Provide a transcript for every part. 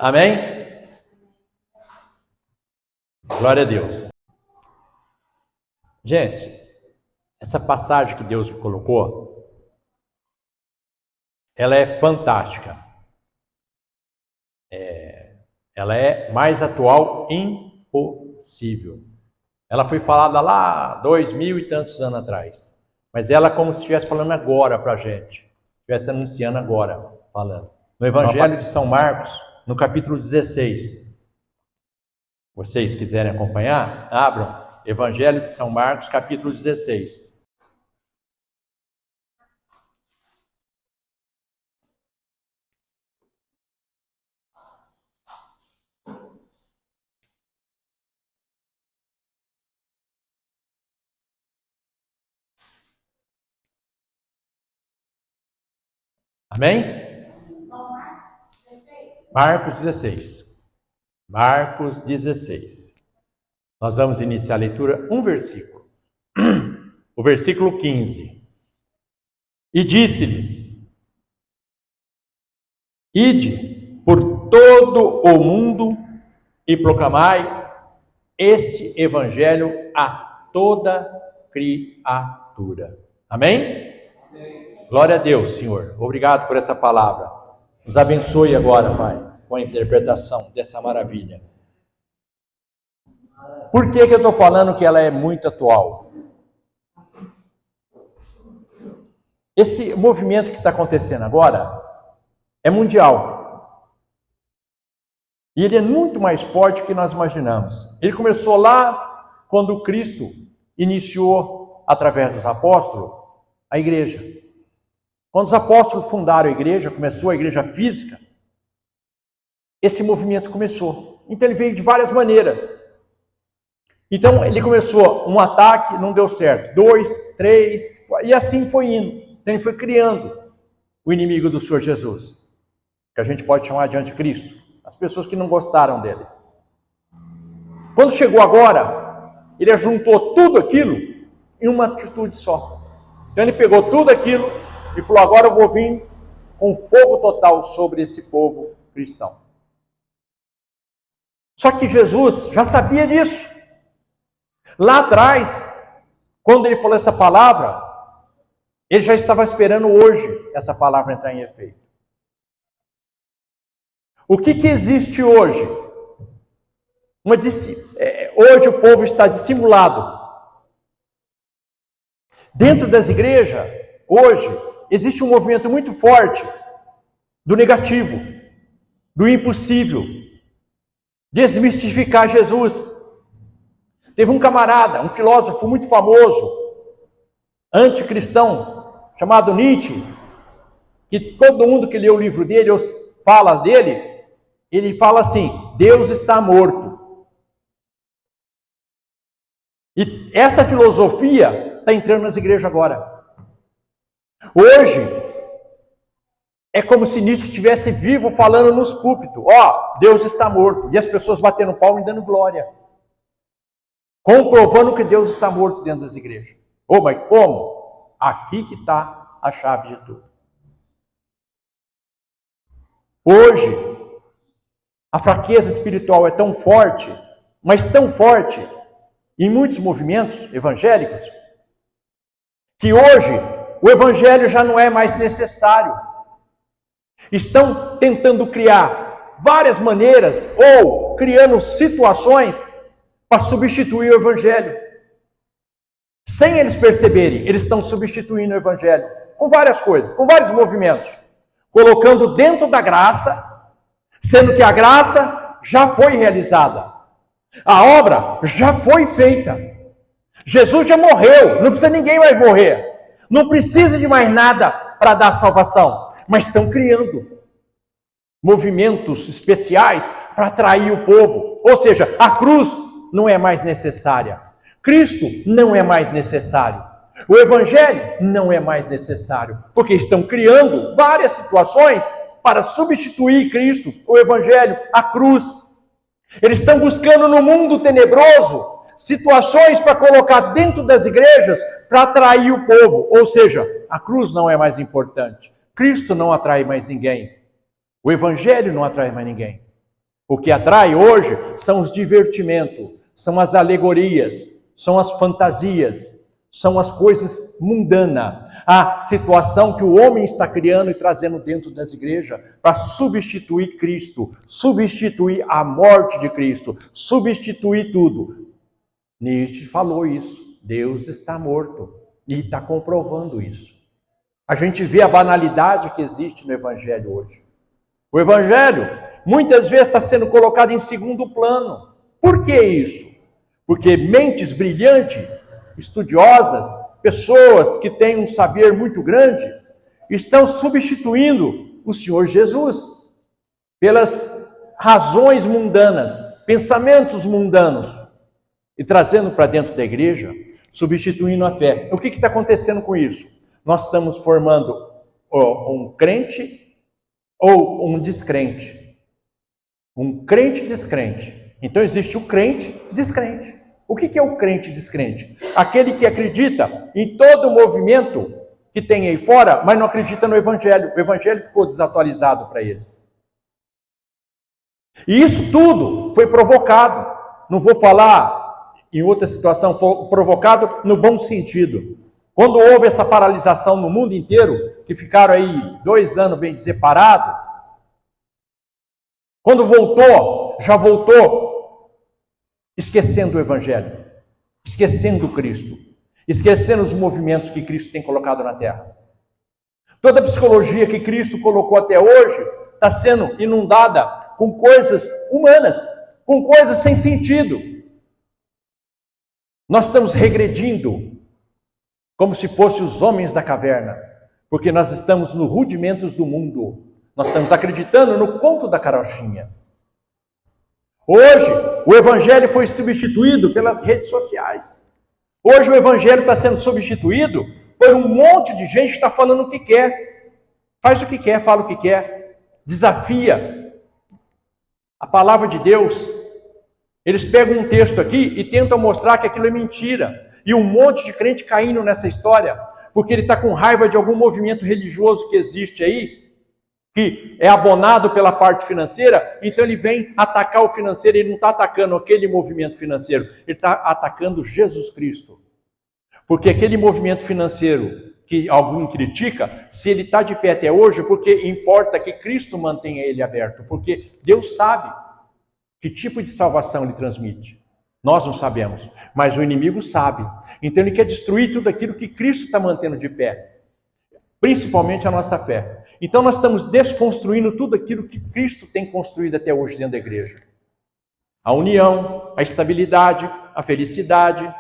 Amém? Glória a Deus. Gente, essa passagem que Deus colocou, ela é fantástica. Ela é mais atual impossível. Ela foi falada lá 2000 e tantos anos atrás. Mas ela é como se estivesse falando agora para a gente. Estivesse anunciando agora, falando. No Evangelho de São Marcos, no capítulo 16. Vocês quiserem acompanhar, abram. Evangelho de São Marcos, capítulo 16. Amém? Marcos 16. Marcos 16. Nós vamos iniciar a leitura um versículo. O versículo 15. E disse-lhes: Ide por todo o mundo e proclamai este evangelho a toda criatura. Amém? Amém. Glória a Deus, Senhor. Obrigado por essa palavra. Nos abençoe agora, Pai, com a interpretação dessa maravilha. Por que eu estou falando que ela é muito atual? Esse movimento que está acontecendo agora é mundial. E ele é muito mais forte do que nós imaginamos. Ele começou lá quando Cristo iniciou, através dos apóstolos, a igreja. Quando os apóstolos fundaram a igreja, começou a igreja física, esse movimento começou. Então ele veio de várias maneiras. Então ele começou um ataque, não deu certo. 2, 3, e assim foi indo. Então ele foi criando o inimigo do Senhor Jesus, que a gente pode chamar de anticristo. As pessoas que não gostaram dele. Quando chegou agora, ele ajuntou tudo aquilo em uma atitude só. Então ele pegou tudo aquilo e falou: agora eu vou vir com fogo total sobre esse povo cristão. Só que Jesus já sabia disso. Lá atrás, quando ele falou essa palavra, ele já estava esperando hoje essa palavra entrar em efeito. O que existe hoje? Hoje o povo está dissimulado. Dentro das igrejas, hoje, existe um movimento muito forte do negativo, do impossível, desmistificar Jesus. Teve um camarada, um filósofo muito famoso, anticristão, chamado Nietzsche, que todo mundo que lê o livro dele, as falas dele, ele fala assim: Deus está morto. E essa filosofia está entrando nas igrejas agora. Hoje, é como se Nietzsche estivesse vivo falando nos púlpitos: ó, Deus está morto. E as pessoas batendo palma e dando glória. Comprovando que Deus está morto dentro das igrejas. Mas como? Aqui que está a chave de tudo. Hoje, a fraqueza espiritual é tão forte, mas tão forte, em muitos movimentos evangélicos, que hoje o evangelho já não é mais necessário. Estão tentando criar várias maneiras, ou criando situações, para substituir o evangelho. Sem eles perceberem, eles estão substituindo o evangelho com várias coisas, com vários movimentos, colocando dentro da graça, sendo que a graça já foi realizada, a obra já foi feita, Jesus já morreu, não precisa ninguém mais morrer, não precisa de mais nada para dar salvação, mas estão criando movimentos especiais para atrair o povo. Ou seja, a cruz não é mais necessária, Cristo não é mais necessário, o evangelho não é mais necessário, porque estão criando várias situações para substituir Cristo, o evangelho, a cruz. Eles estão buscando no mundo tenebroso situações para colocar dentro das igrejas para atrair o povo. Ou seja, a cruz não é mais importante, Cristo não atrai mais ninguém, o evangelho não atrai mais ninguém. O que atrai hoje são os divertimentos, são as alegorias, são as fantasias, são as coisas mundanas. A situação que o homem está criando e trazendo dentro das igrejas para substituir Cristo, substituir a morte de Cristo, substituir tudo. Nietzsche falou isso. Deus está morto e está comprovando isso. A gente vê a banalidade que existe no Evangelho hoje. O Evangelho muitas vezes está sendo colocado em segundo plano. Por que isso? Porque mentes brilhantes, estudiosas, pessoas que têm um saber muito grande, estão substituindo o Senhor Jesus pelas razões mundanas, pensamentos mundanos, e trazendo para dentro da igreja, substituindo a fé. O que está acontecendo com isso? Nós estamos formando um crente ou um descrente. Um crente descrente. Então existe o crente descrente. O que é o crente descrente? Aquele que acredita em todo o movimento que tem aí fora, mas não acredita no Evangelho. O Evangelho ficou desatualizado para eles. E isso tudo foi provocado. Não vou falar em outra situação, foi provocado no bom sentido. Quando houve essa paralisação no mundo inteiro, que ficaram aí 2 anos, bem dizer, parados, quando voltou, já voltou esquecendo o Evangelho, esquecendo Cristo, esquecendo os movimentos que Cristo tem colocado na Terra. Toda a psicologia que Cristo colocou até hoje está sendo inundada com coisas humanas, com coisas sem sentido. Nós estamos regredindo como se fossem os homens da caverna, porque nós estamos nos rudimentos do mundo. Nós estamos acreditando no conto da carochinha. Hoje, o Evangelho foi substituído pelas redes sociais. Hoje, o Evangelho está sendo substituído por um monte de gente que está falando o que quer. Faz o que quer, fala o que quer. Desafia a palavra de Deus. Eles pegam um texto aqui e tentam mostrar que aquilo é mentira. E um monte de crente caindo nessa história, porque ele está com raiva de algum movimento religioso que existe aí, que é abonado pela parte financeira, então ele vem atacar o financeiro. Ele não está atacando aquele movimento financeiro, ele está atacando Jesus Cristo. Porque aquele movimento financeiro que alguém critica, se ele está de pé até hoje, porque importa que Cristo mantenha ele aberto, porque Deus sabe que tipo de salvação ele transmite. Nós não sabemos, mas o inimigo sabe. Então ele quer destruir tudo aquilo que Cristo está mantendo de pé, principalmente a nossa fé. Então nós estamos desconstruindo tudo aquilo que Cristo tem construído até hoje dentro da igreja. A união, a estabilidade, a felicidade,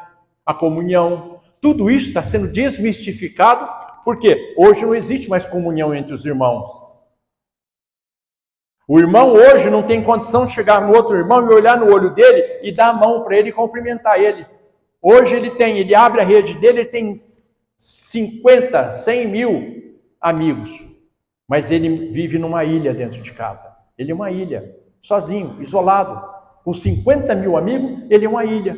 a comunhão, tudo isso está sendo desmistificado, porque hoje não existe mais comunhão entre os irmãos. O irmão hoje não tem condição de chegar no outro irmão e olhar no olho dele e dar a mão para ele e cumprimentar ele. Hoje ele abre a rede dele, ele tem 50, 100 mil amigos, mas ele vive numa ilha dentro de casa. Ele é uma ilha, sozinho, isolado. Com 50 mil amigos, ele é uma ilha.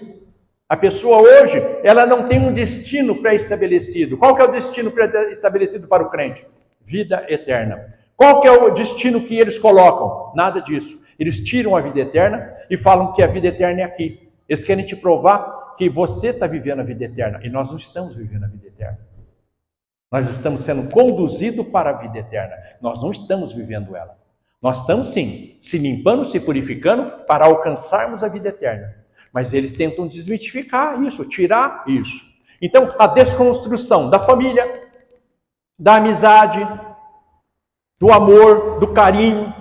A pessoa hoje, ela não tem um destino pré-estabelecido. Qual que é o destino pré-estabelecido para o crente? Vida eterna. Qual que é o destino que eles colocam? Nada disso. Eles tiram a vida eterna e falam que a vida eterna é aqui. Eles querem te provar que você está vivendo a vida eterna. E nós não estamos vivendo a vida eterna. Nós estamos sendo conduzidos para a vida eterna. Nós não estamos vivendo ela. Nós estamos sim, se limpando, se purificando para alcançarmos a vida eterna. Mas eles tentam desmitificar isso, tirar isso. Então, a desconstrução da família, da amizade, do amor, do carinho,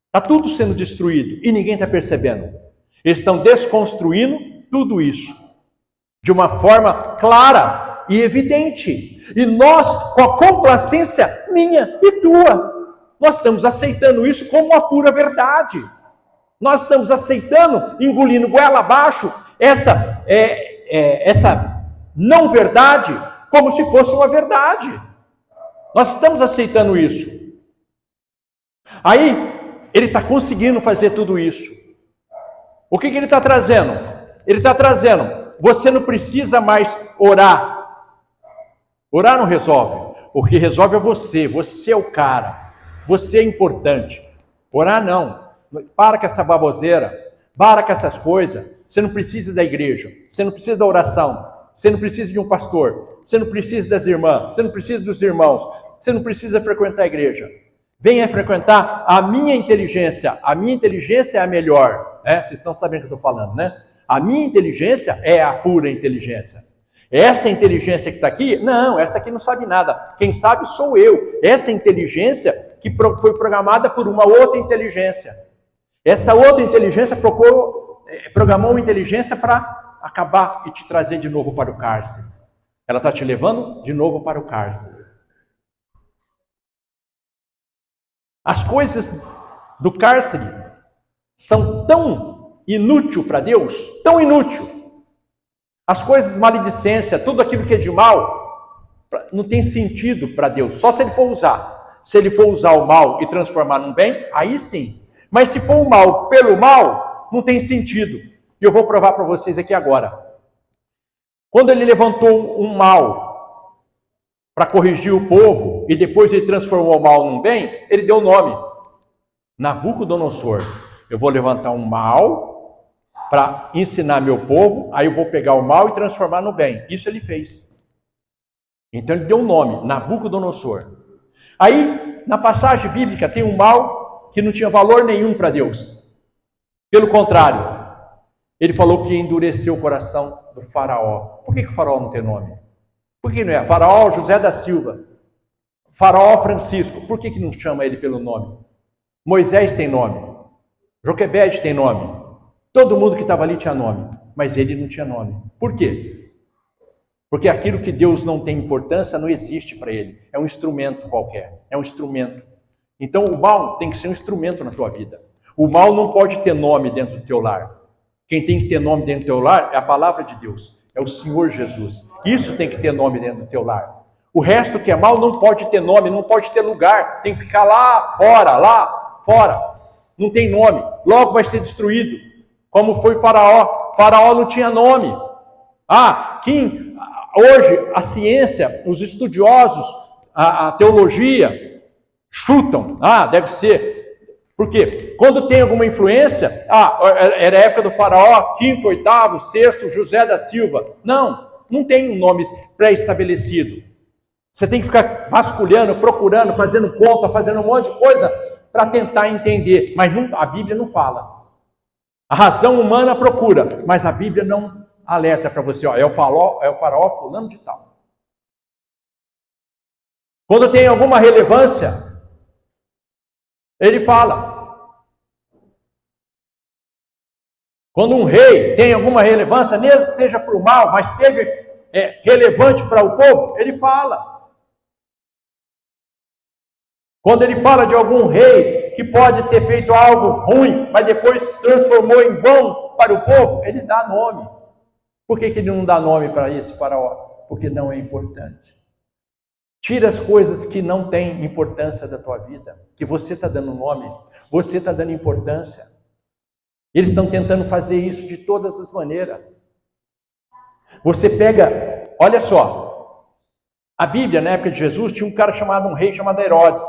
está tudo sendo destruído e ninguém está percebendo. Eles estão desconstruindo tudo isso de uma forma clara e evidente. E nós, com a complacência minha e tua, nós estamos aceitando isso como a pura verdade. Nós estamos aceitando, engolindo goela abaixo, essa não verdade como se fosse uma verdade. Nós estamos aceitando isso. Aí, ele está conseguindo fazer tudo isso. O que ele está trazendo? Ele está trazendo, você não precisa mais orar. Orar não resolve. O que resolve é você. Você é o cara. Você é importante. Orar não. Para com essa baboseira. Para com essas coisas. Você não precisa da igreja. Você não precisa da oração. Você não precisa de um pastor. Você não precisa das irmãs. Você não precisa dos irmãos. Você não precisa frequentar a igreja. Venha frequentar a minha inteligência. A minha inteligência é a melhor. Vocês estão sabendo o que eu estou falando, né? A minha inteligência é a pura inteligência. Essa inteligência que está aqui, não, essa aqui não sabe nada. Quem sabe sou eu. Essa inteligência que foi programada por uma outra inteligência. Essa outra inteligência programou uma inteligência para acabar e te trazer de novo para o cárcere. Ela está te levando de novo para o cárcere. As coisas do cárcere são tão inútil para Deus, tão inútil. As coisas maledicência, tudo aquilo que é de mal, não tem sentido para Deus, só se Ele for usar. Se Ele for usar o mal e transformar num bem, aí sim. Mas se for o mal pelo mal, não tem sentido. E eu vou provar para vocês aqui agora. Quando Ele levantou um mal para corrigir o povo, e depois Ele transformou o mal num bem, Ele deu o nome. Nabucodonosor. Eu vou levantar um mal para ensinar meu povo, aí eu vou pegar o mal e transformar no bem. Isso Ele fez. Então Ele deu um nome, Nabucodonosor. Aí, na passagem bíblica, tem um mal que não tinha valor nenhum para Deus. Pelo contrário, Ele falou que endureceu o coração do faraó. Por que o faraó não tem nome? Por que não é? Faraó José da Silva. Faraó Francisco. Por que não chama ele pelo nome? Moisés tem nome. Joquebede tem nome. Todo mundo que estava ali tinha nome. Mas ele não tinha nome. Por quê? Porque aquilo que Deus não tem importância não existe para ele. É um instrumento qualquer. É um instrumento. Então o mal tem que ser um instrumento na tua vida. O mal não pode ter nome dentro do teu lar. Quem tem que ter nome dentro do teu lar é a palavra de Deus. É o Senhor Jesus. Isso tem que ter nome dentro do teu lar. O resto que é mal não pode ter nome, não pode ter lugar. Tem que ficar lá fora. Não tem nome. Logo vai ser destruído. Como foi Faraó. Faraó não tinha nome. Hoje a ciência, os estudiosos, a teologia, chutam. Deve ser. Por quê? Quando tem alguma influência, era a época do Faraó, 5º, 8º, 6º, José da Silva. Não tem um nome pré-estabelecido. Você tem que ficar vasculhando, procurando, fazendo conta, fazendo um monte de coisa para tentar entender. Mas a Bíblia não fala. A razão humana procura, mas a Bíblia não alerta para você. É o faraó fulano de tal. Quando tem alguma relevância, ele fala. Quando um rei tem alguma relevância, mesmo que seja por mal, mas teve relevante para o povo, ele fala. Quando ele fala de algum rei que pode ter feito algo ruim, mas depois transformou em bom para o povo, ele dá nome. Por que ele não dá nome para esse faraó? Porque não é importante. Tira as coisas que não têm importância da tua vida, que você está dando nome, você está dando importância. Eles estão tentando fazer isso de todas as maneiras. Você pega, olha só, a Bíblia, na época de Jesus, tinha um rei chamado Herodes.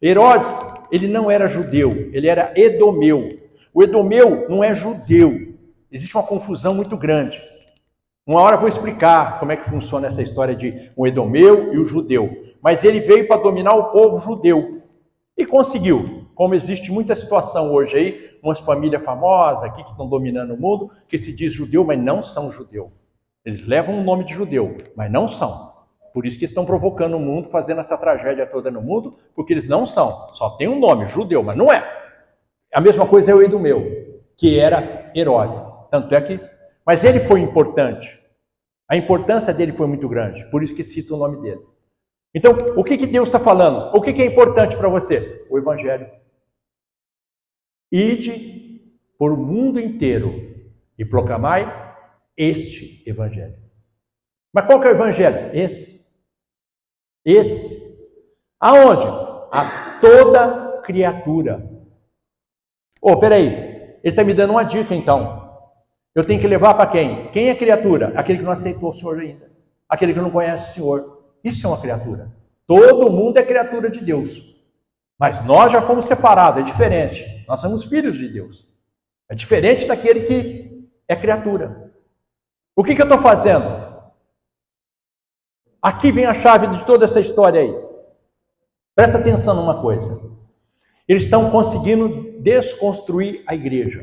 Herodes, ele não era judeu, ele era edomeu. O edomeu não é judeu. Existe uma confusão muito grande. Uma hora eu vou explicar como é que funciona essa história de um edomeu e o judeu. Mas ele veio para dominar o povo judeu. E conseguiu. Como existe muita situação hoje aí, umas famílias famosas aqui que estão dominando o mundo, que se diz judeu, mas não são judeu. Eles levam o nome de judeu, mas não são. Por isso que estão provocando o mundo, fazendo essa tragédia toda no mundo, porque eles não são. Só tem um nome, judeu, mas não é. A mesma coisa é o edomeu, que era Herodes. Tanto é que... Mas ele foi importante. A importância dele foi muito grande. Por isso que cita o nome dele. Então, o que Deus está falando? O que é importante para você? O Evangelho. Ide por o mundo inteiro e proclamai este Evangelho. Mas qual que é o Evangelho? Esse. Aonde? A toda criatura. Peraí. Ele está me dando uma dica então. Eu tenho que levar para quem? Quem é criatura? Aquele que não aceitou o Senhor ainda. Aquele que não conhece o Senhor. Isso é uma criatura. Todo mundo é criatura de Deus. Mas nós já fomos separados, é diferente. nós somos filhos de Deus. É diferente daquele que é criatura. O que eu estou fazendo? Aqui vem a chave de toda essa história aí. Presta atenção numa coisa. Eles estão conseguindo desconstruir a igreja.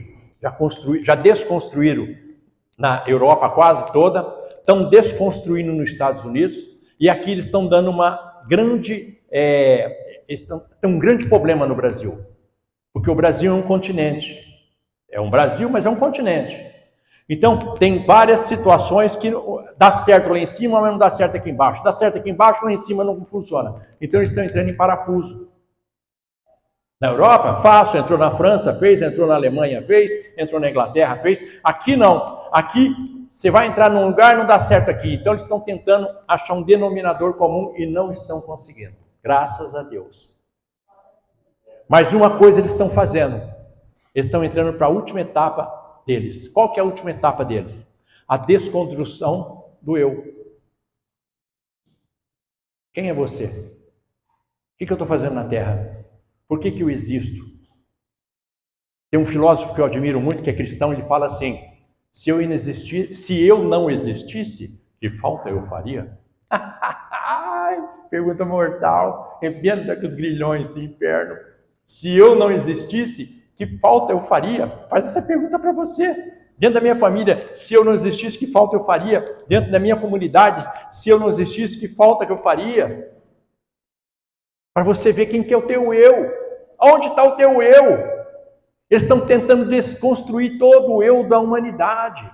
Já desconstruíram na Europa quase toda, estão desconstruindo nos Estados Unidos, e aqui eles estão dando uma grande... tem um grande problema no Brasil, porque o Brasil é um continente. É um Brasil, mas é um continente. Então, tem várias situações que dá certo lá em cima, mas não dá certo aqui embaixo. Dá certo aqui embaixo, lá em cima não funciona. Então, eles estão entrando em parafuso. Na Europa, fácil, entrou na França, fez, entrou na Alemanha, fez, entrou na Inglaterra, fez. Aqui não. Aqui, você vai entrar num lugar, não dá certo aqui. Então, eles estão tentando achar um denominador comum e não estão conseguindo. Graças a Deus. Mas uma coisa eles estão fazendo. Eles estão entrando para a última etapa deles. Qual que é a última etapa deles? A desconstrução do eu. Quem é você? O que eu estou fazendo na Terra? Por que eu existo? Tem um filósofo que eu admiro muito, que é cristão, ele fala assim: se eu não existisse, que falta eu faria? Pergunta mortal, rebenta com os grilhões do inferno. Se eu não existisse, que falta eu faria? Faz essa pergunta para você. Dentro da minha família, se eu não existisse, que falta eu faria? Dentro da minha comunidade, se eu não existisse, que falta que eu faria? Para você ver quem que é o teu eu. Onde está o teu eu? Eles estão tentando desconstruir todo o eu da humanidade.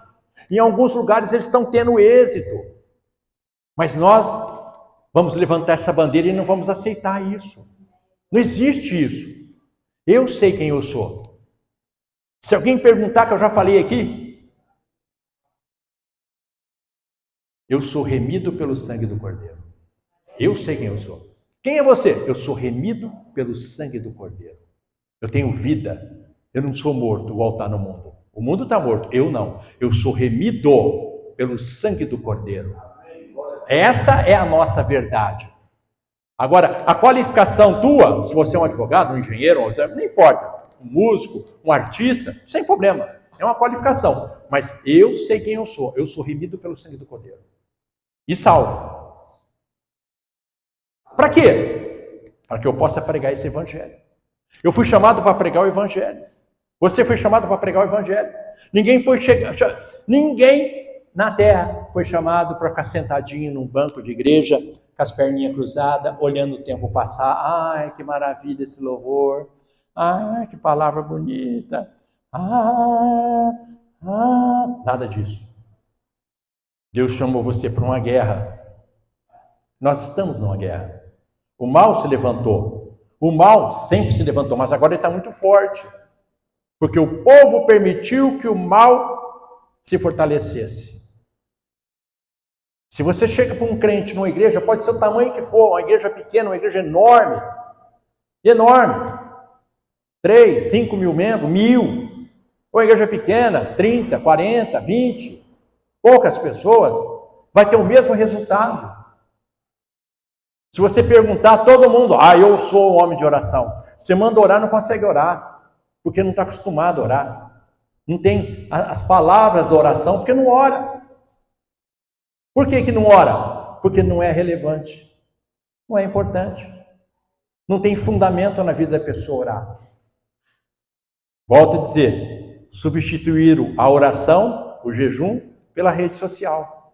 Em alguns lugares eles estão tendo êxito. Mas nós vamos levantar essa bandeira e não vamos aceitar isso. Não existe isso. Eu sei quem eu sou. Se alguém perguntar, que eu já falei aqui, eu sou remido pelo sangue do Cordeiro. Eu sei quem eu sou. Quem é você? Eu sou remido pelo sangue do Cordeiro. Eu tenho vida. Eu não sou morto, igual está no mundo. O mundo está morto, eu não. Eu sou remido pelo sangue do Cordeiro. Essa é a nossa verdade. Agora, a qualificação tua, se você é um advogado, um engenheiro, não importa, um músico, um artista, sem problema. É uma qualificação. Mas eu sei quem eu sou. Eu sou remido pelo sangue do Cordeiro. E salvo. Para quê? Para que eu possa pregar esse evangelho. Eu fui chamado para pregar o evangelho. Você foi chamado para pregar o evangelho. Ninguém na terra foi chamado para ficar sentadinho num banco de igreja, com as perninhas cruzadas, olhando o tempo passar. Ai, que maravilha esse louvor. Ai, que palavra bonita. Nada disso. Deus chamou você para uma guerra. Nós estamos numa guerra. O mal se levantou. O mal sempre se levantou, mas agora ele está muito forte. Porque o povo permitiu que o mal se fortalecesse. Se você chega para um crente numa igreja, pode ser o tamanho que for, uma igreja pequena, uma igreja enorme. Enorme. 3, 5 mil membros, 1.000. Ou uma igreja pequena, 30, 40, 20. Poucas pessoas, vai ter o mesmo resultado. Se você perguntar a todo mundo, eu sou um homem de oração. Você manda orar, não consegue orar, porque não está acostumado a orar. Não tem as palavras da oração, porque não ora. Por que não ora? Porque não é relevante, não é importante. Não tem fundamento na vida da pessoa orar. Volto a dizer, substituíram a oração, o jejum, pela rede social.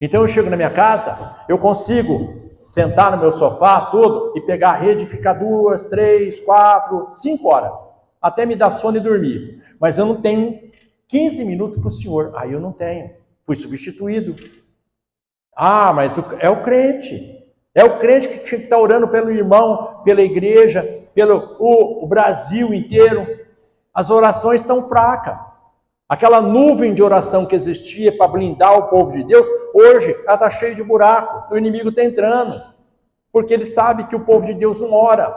Então eu chego na minha casa, eu consigo sentar no meu sofá, tudo, e pegar a rede e ficar 2, 3, 4, 5 horas, até me dar sono e dormir. Mas eu não tenho 15 minutos para o Senhor. Aí eu não tenho, fui substituído. Mas é o crente. É o crente que tinha que estar orando pelo irmão, pela igreja, pelo o Brasil inteiro. As orações estão fracas. Aquela nuvem de oração que existia para blindar o povo de Deus, hoje ela está cheia de buraco. O inimigo está entrando. Porque ele sabe que o povo de Deus não ora.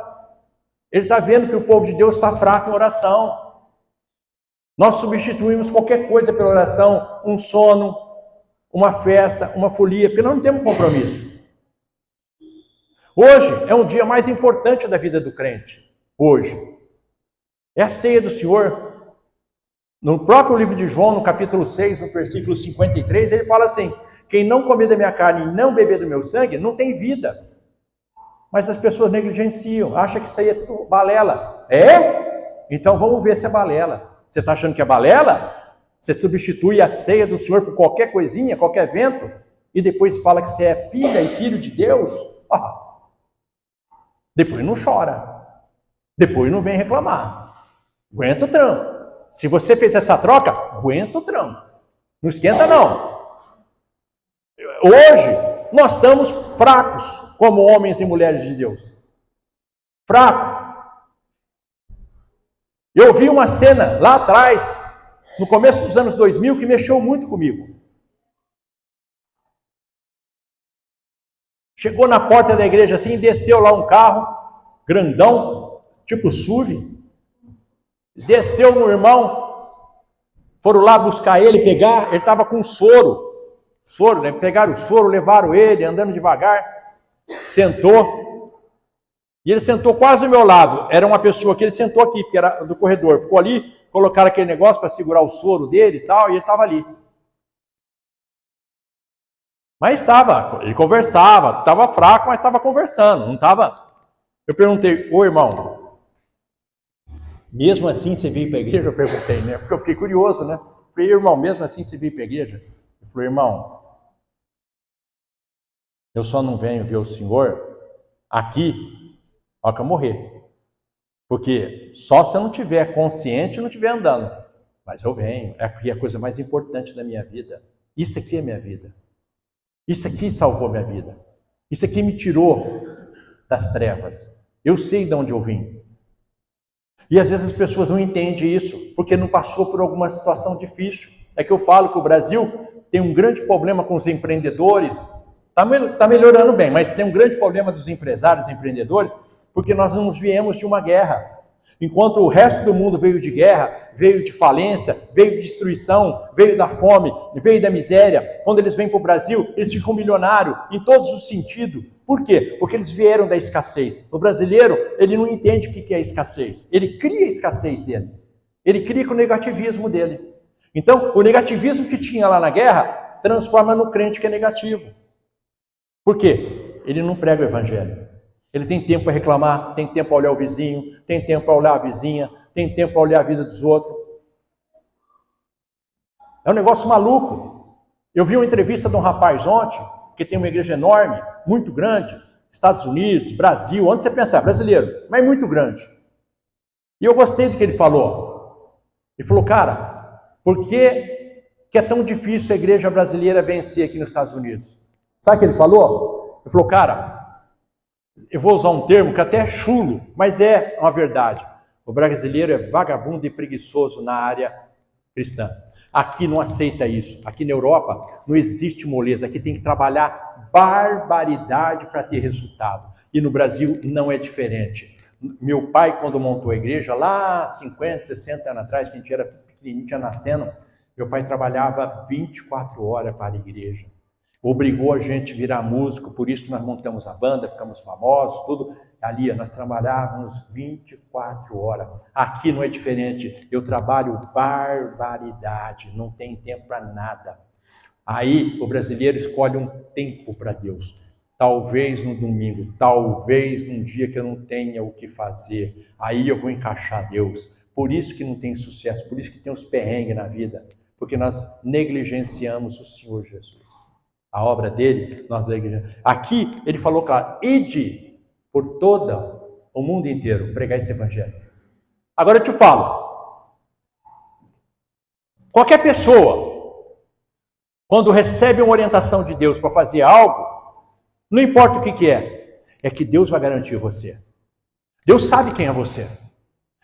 Ele está vendo que o povo de Deus está fraco em oração. Nós substituímos qualquer coisa pela oração, um sono, uma festa, uma folia, porque nós não temos compromisso. Hoje é um dia mais importante da vida do crente. Hoje. É a ceia do Senhor. No próprio livro de João, no capítulo 6, no versículo 53, ele fala assim: quem não comer da minha carne e não beber do meu sangue, não tem vida. Mas as pessoas negligenciam, acham que isso aí é tudo balela. É? Então vamos ver se é balela. Você está achando que é balela? Você substitui a ceia do Senhor por qualquer coisinha, qualquer evento, e depois fala que você é filha e filho de Deus? Depois não chora. Depois não vem reclamar. Aguenta o tranco. Se você fez essa troca, aguenta o tranco. Não esquenta não. Hoje, nós estamos fracos como homens e mulheres de Deus. Fraco. Eu vi uma cena lá atrás, no começo dos anos 2000, que mexeu muito comigo. Chegou na porta da igreja assim, desceu lá um carro, grandão, tipo SUV. Desceu no irmão, foram lá buscar ele, pegar, ele estava com soro, né? Pegaram o soro, levaram ele, andando devagar, sentou, e ele sentou quase do meu lado, era uma pessoa que ele sentou aqui, porque era do corredor, ficou ali, colocaram aquele negócio para segurar o soro dele e tal, e ele estava ali. Mas estava, ele conversava, estava fraco, mas estava conversando, não estava. Eu perguntei: ô irmão, mesmo assim você veio para a igreja? Eu perguntei, né? Porque eu fiquei curioso, né? Eu falei: irmão, mesmo assim você veio para a igreja? Ele falou: irmão, eu só não venho ver o Senhor aqui ao que eu morrer. Porque só se eu não estiver consciente e não estiver andando. Mas eu venho, aqui é a coisa mais importante da minha vida. Isso aqui é minha vida. Isso aqui salvou minha vida. Isso aqui me tirou das trevas. Eu sei de onde eu vim. E às vezes as pessoas não entendem isso, porque não passou por alguma situação difícil. É que eu falo que o Brasil tem um grande problema com os empreendedores. Está melhorando bem, mas tem um grande problema dos empresários e empreendedores, porque nós não viemos de uma guerra. Enquanto o resto do mundo veio de guerra, veio de falência, veio de destruição, veio da fome, veio da miséria, quando eles vêm para o Brasil, eles ficam milionários em todos os sentidos. Por quê? Porque eles vieram da escassez. O brasileiro, ele não entende o que é a escassez. Ele cria a escassez dele. Ele cria com o negativismo dele. Então, o negativismo que tinha lá na guerra, transforma no crente que é negativo. Por quê? Ele não prega o evangelho. Ele tem tempo para reclamar, tem tempo para olhar o vizinho, tem tempo para olhar a vizinha, tem tempo para olhar a vida dos outros. É um negócio maluco. Eu vi uma entrevista de um rapaz ontem, que tem uma igreja enorme, muito grande, Estados Unidos, Brasil, onde você pensar, brasileiro, mas muito grande. E eu gostei do que ele falou. Ele falou: cara, por que é tão difícil a igreja brasileira vencer aqui nos Estados Unidos? Sabe o que ele falou? Ele falou: cara, eu vou usar um termo que até é chulo, mas é uma verdade. O brasileiro é vagabundo e preguiçoso na área cristã. Aqui não aceita isso. Aqui na Europa não existe moleza. Aqui tem que trabalhar barbaridade para ter resultado. E no Brasil não é diferente. Meu pai, quando montou a igreja, lá 50, 60 anos atrás, que a gente era pequenininho, tinha nascendo, meu pai trabalhava 24 horas para a igreja. Obrigou a gente a virar músico, por isso que nós montamos a banda, ficamos famosos, tudo. Ali nós trabalhávamos 24 horas. Aqui não é diferente. Eu trabalho barbaridade, não tem tempo para nada. Aí o brasileiro escolhe um tempo para Deus. Talvez no domingo, talvez num dia que eu não tenha o que fazer. Aí eu vou encaixar Deus. Por isso que não tem sucesso, por isso que tem os perrengues na vida. Porque nós negligenciamos o Senhor Jesus. A obra dele, nós negligenciamos. Aqui ele falou, claro, ide por todo o mundo inteiro pregar esse evangelho. Agora eu te falo, qualquer pessoa, quando recebe uma orientação de Deus para fazer algo, não importa o que é que Deus vai garantir você. Deus sabe quem é você.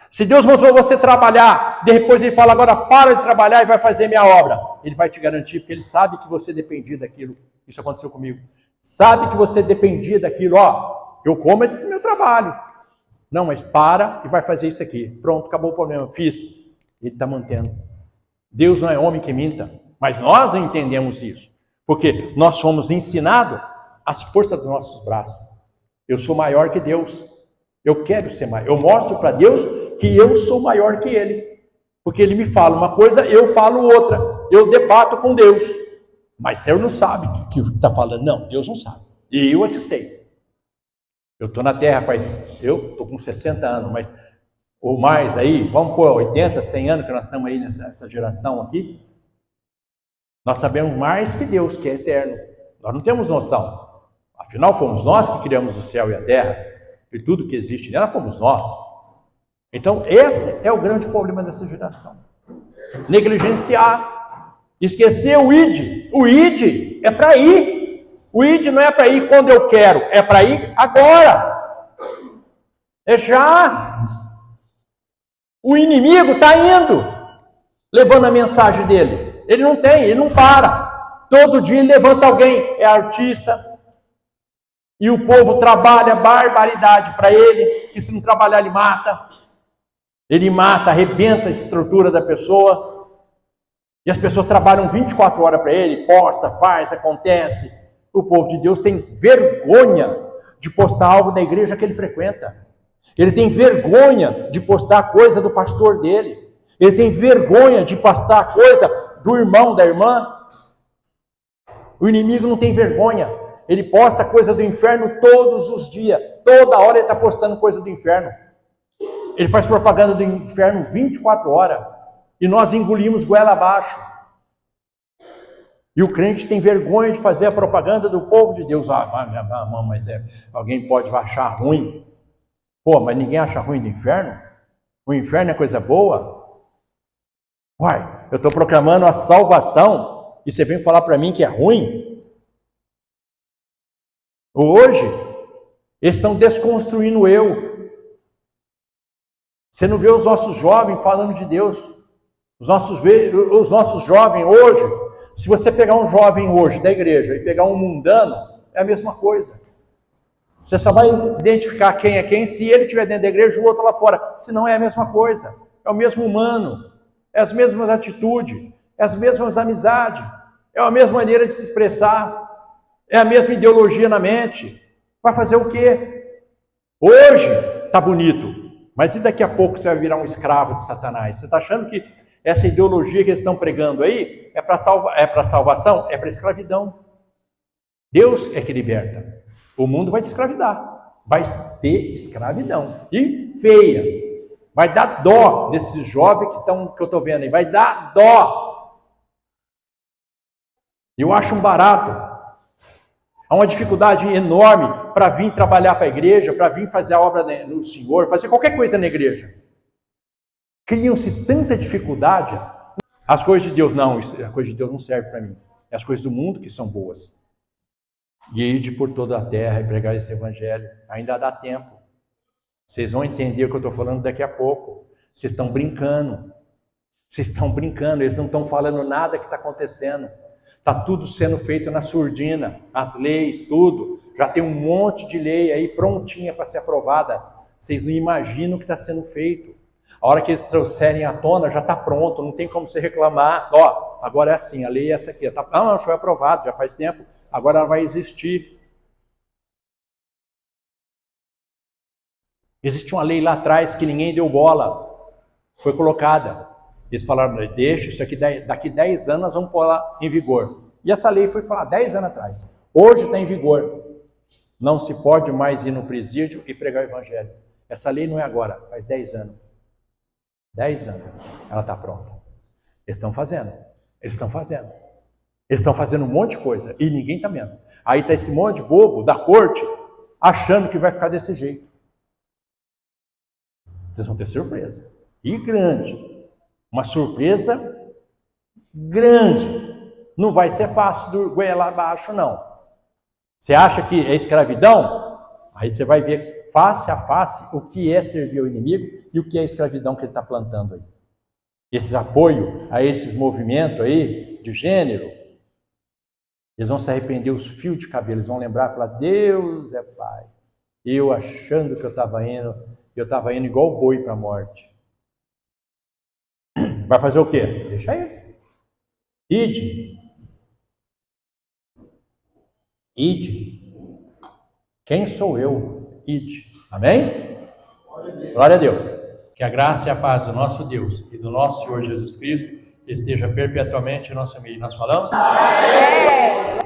Se Deus mandou você trabalhar, depois ele fala, agora para de trabalhar e vai fazer minha obra. Ele vai te garantir, porque ele sabe que você dependia daquilo. Isso aconteceu comigo. Sabe que você dependia daquilo. Ó, eu como desse meu trabalho. Não, mas para e vai fazer isso aqui. Pronto, acabou o problema. Fiz. Ele está mantendo. Deus não é homem que minta. Mas nós entendemos isso. Porque nós fomos ensinados as forças dos nossos braços. Eu sou maior que Deus. Eu quero ser maior. Eu mostro para Deus que eu sou maior que ele. Porque ele me fala uma coisa, eu falo outra. Eu debato com Deus. Mas o Senhor não sabe o que está falando. Não, Deus não sabe. E eu é que sei. Eu estou na Terra eu estou com 60 anos, mas ou mais aí, vamos pôr 80, 100 anos que nós estamos aí nessa geração aqui. Nós sabemos mais que Deus, que é eterno. Nós não temos noção. Afinal, fomos nós que criamos o céu e a terra. E tudo que existe nela fomos nós. Então, esse é o grande problema dessa geração. Negligenciar. Esquecer o id. O id é para ir. O id não é para ir quando eu quero. É para ir agora. É já. O inimigo está indo. Levando a mensagem dele. Ele não para. Todo dia ele levanta alguém. É artista. E o povo trabalha barbaridade para ele. Que se não trabalhar ele mata. Ele mata, arrebenta a estrutura da pessoa. E as pessoas trabalham 24 horas para ele, posta, faz, acontece. O povo de Deus tem vergonha de postar algo da igreja que ele frequenta. Ele tem vergonha de postar coisa do pastor dele. Ele tem vergonha de postar coisa do irmão, da irmã. O inimigo não tem vergonha. Ele posta coisa do inferno todos os dias. Toda hora ele está postando coisa do inferno. Ele faz propaganda do inferno 24 horas. E nós engolimos goela abaixo. E o crente tem vergonha de fazer a propaganda do povo de Deus. Mas alguém pode achar ruim. Pô, mas ninguém acha ruim do inferno? O inferno é coisa boa? Uai, eu estou proclamando a salvação e você vem falar para mim que é ruim? Hoje, eles estão desconstruindo eu. Você não vê os nossos jovens falando de Deus. Os nossos jovens hoje, se você pegar um jovem hoje da igreja e pegar um mundano, é a mesma coisa. Você só vai identificar quem é quem se ele estiver dentro da igreja e o outro lá fora. Senão é a mesma coisa. É o mesmo humano. É as mesmas atitudes. É as mesmas amizades. É a mesma maneira de se expressar. É a mesma ideologia na mente. Vai fazer o quê? Hoje está bonito. Mas e daqui a pouco você vai virar um escravo de Satanás? Você está achando que essa ideologia que eles estão pregando aí é para salvação? É para escravidão. Deus é que liberta. O mundo vai te escravidar. Vai ter escravidão. E feia. Vai dar dó desses jovens que eu estou vendo aí. Vai dar dó. Eu acho um barato. Há uma dificuldade enorme para vir trabalhar para a igreja, para vir fazer a obra no Senhor, fazer qualquer coisa na igreja. Criam-se tanta dificuldade. As coisas de Deus, não, a coisa de Deus não serve para mim. É as coisas do mundo que são boas. E ide por toda a terra e pregar esse evangelho. Ainda dá tempo. Vocês vão entender o que eu estou falando daqui a pouco. Vocês estão brincando. Vocês estão brincando, eles não estão falando nada que está acontecendo. Está tudo sendo feito na surdina, as leis, tudo. Já tem um monte de lei aí prontinha para ser aprovada. Vocês não imaginam o que está sendo feito. A hora que eles trouxerem à tona, já está pronto, não tem como você reclamar. Ó, agora é assim, a lei é essa aqui. Não, foi aprovado, já faz tempo, agora ela vai existir. Existe uma lei lá atrás que ninguém deu bola. Foi colocada. Eles falaram, deixa isso aqui, daqui 10 anos nós vamos pôr lá em vigor. E essa lei foi falada 10 anos atrás. Hoje está em vigor. Não se pode mais ir no presídio e pregar o evangelho. Essa lei não é agora, faz 10 anos. 10 anos, ela está pronta. Eles estão fazendo. Eles estão fazendo um monte de coisa e ninguém está vendo. Aí está esse monte de bobo da corte achando que vai ficar desse jeito. Vocês vão ter surpresa. E grande. Uma surpresa grande. Não vai ser fácil do goela abaixo, não. Você acha que é escravidão? Aí você vai ver face a face o que é servir ao inimigo e o que é a escravidão que ele está plantando aí. Esse apoio a esses movimentos aí de gênero, eles vão se arrepender os fios de cabelo, eles vão lembrar e falar, Deus é Pai. Eu achando que eu estava indo igual boi para a morte. Vai fazer o quê? Deixa eles. Ide. Quem sou eu? Ide. Amém? Glória a Deus. Que a graça e a paz do nosso Deus e do nosso Senhor Jesus Cristo esteja perpetuamente em nosso meio. Nós falamos? Amém.